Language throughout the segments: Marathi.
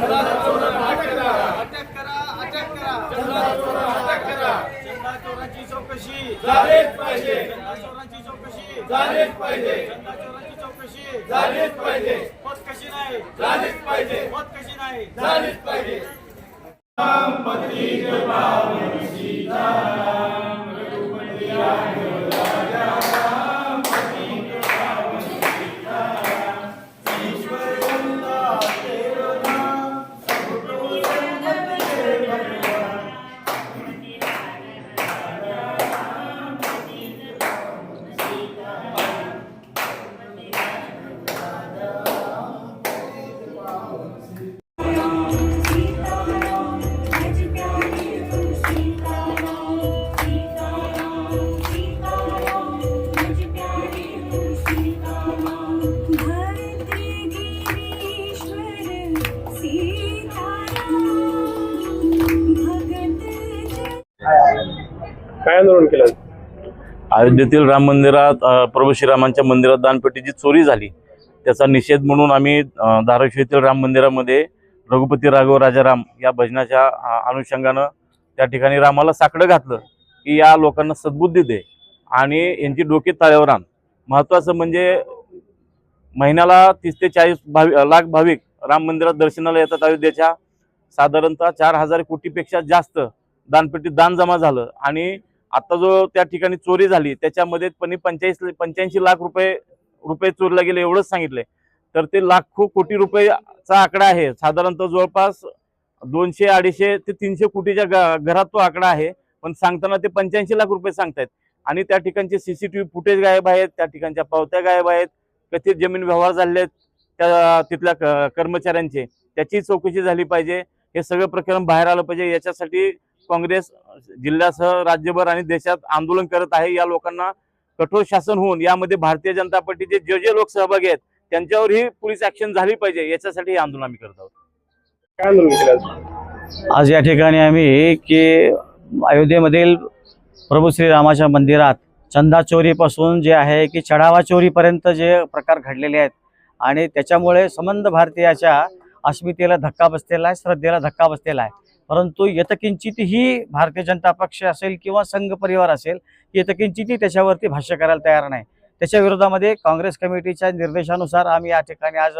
अटक करा, अटक करा, अटक करा. चंदा चोराची चौकशी झालीच पाहिजे. चंदा चोराची चौकशी झालीच पाहिजे. चंदा चोराची चौकशी झालीच पाहिजे. होत कशी नाही झालीच पाहिजे. होत कशी नाही झालीच पाहिजे. पती पावन सीताराम रघुपति राघव राजा राम. पती पावन सीताराम ईश्वर बंदा तेरो नाम सबको संगत दे भगवान. पती राम पति पावन सीताराम रघुपति राघव राजा राम. पति पावन काय आंदोलन केलं? अयोध्येतील राम मंदिरात प्रभू श्रीरामांच्या मंदिरात दानपेटीची चोरी झाली त्याचा निषेध म्हणून आम्ही धाराशिव येथील राम मंदिरामध्ये रघुपती राघव राजाराम या भजनाच्या अनुषंगानं त्या ठिकाणी रामाला साकडं घातलं की या लोकांना सद्बुद्धी दे आणि यांची डोके ताळ्यावर आण. महत्त्वाचं म्हणजे महिन्याला 30 ते 40 लाख भाविक राम मंदिरात दर्शनाला येतात. अयोध्येच्या साधारणतः 4000 कोटीपेक्षा जास्त दानपेटीत दान जमा झालं आणि आता जो त्या ठिकाणी चोरी झाली त्याच्यामध्ये 85 लाख रुपये चोरीला गेले एवढंच सांगितलंय. तर ते लाखो कोटी रुपयाचा आकडा आहे. साधारणतः जवळपास 200, 250 ते 300 कोटीच्या घरात तो आकडा आहे. पण सांगताना ते 85 लाख रुपये सांगतायत आणि त्या ठिकाणचे CCTV फुटेज गायब आहेत. त्या ठिकाणच्या पावत्या गायब आहेत. कथित जमीन व्यवहार झाले त्या तिथल्या कर्मचाऱ्यांचे त्याची चौकशी झाली पाहिजे. हे सगळं प्रकरण बाहेर आलं पाहिजे. याच्यासाठी काँग्रेस जिल्ह्यासह राज्यभर आणि देशात आंदोलन करत आहे. या लोकांना कठोर शासन होऊन यामध्ये भारतीय जनता पार्टीचे जे लोक सहभागी आहेत त्यांच्यावरही पोलीस ऍक्शन झाली पाहिजे. याच्यासाठी हे आंदोलन आम्ही करत आहोत. काय आंदोलन केलं? आज या ठिकाणी आम्ही की अयोध्येमधील प्रभू श्रीरामाच्या मंदिरात चंदा चोरीपासून जे आहे की चढावा चोरीपर्यंत जे प्रकार घडलेले आहेत आणि त्याच्यामुळे संबंध भारतीयाच्या अस्मितेला धक्का बसलेला आहे, श्रद्धेला धक्का बसलेला आहे. परंतु यथकिंचितही भारतीय जनता पक्ष असेल किंवा संघ परिवार असेल यथकिंचितही त्याच्यावरती भाष्य करायला तयार नाही. त्याच्या विरोधामध्ये काँग्रेस कमिटीच्या निर्देशानुसार आम्ही या ठिकाणी आज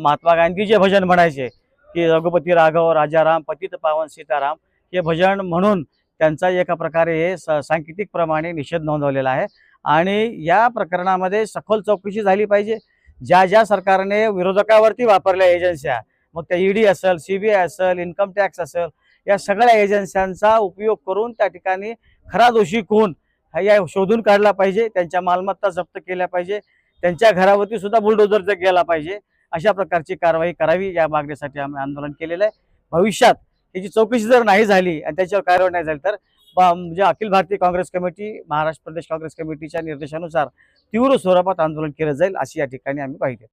महात्मा गांधी जे भजन म्हणायचे की रघुपती राघव राजाराम पतित पावन सीताराम हे भजन म्हणून त्यांचा एका प्रकारे हे सांकेतिकप्रमाणे निषेध नोंदवलेला आहे. आणि या प्रकरणामध्ये सखोल चौकशी झाली पाहिजे. ज्या सरकारने विरोधकावरती वापरल्या एजन्स्या मग त्या ED असेल, CBI असेल, इन्कम टॅक्स असेल या सगळ्या एजन्स्यांचा उपयोग करून त्या ठिकाणी खरा दोषी कोण या शोधून काढला पाहिजे. त्यांच्या मालमत्ता जप्त केल्या पाहिजे. त्यांच्या घरावरती सुद्धा बुलडोझर गेला पाहिजे. अशा प्रकारची कारवाई करावी या मागणीसाठी आम्ही आंदोलन केलेलं आहे. भविष्यात त्याची चौकशी जर नाही झाली आणि त्याच्यावर कारवाई नाही झाली तर म्हणजे अखिल भारतीय काँग्रेस कमिटी महाराष्ट्र प्रदेश काँग्रेस कमिटीच्या निर्देशानुसार तीव्र स्वरूपात आंदोलन केलं जाईल अशी या ठिकाणी आम्ही पाहिजे.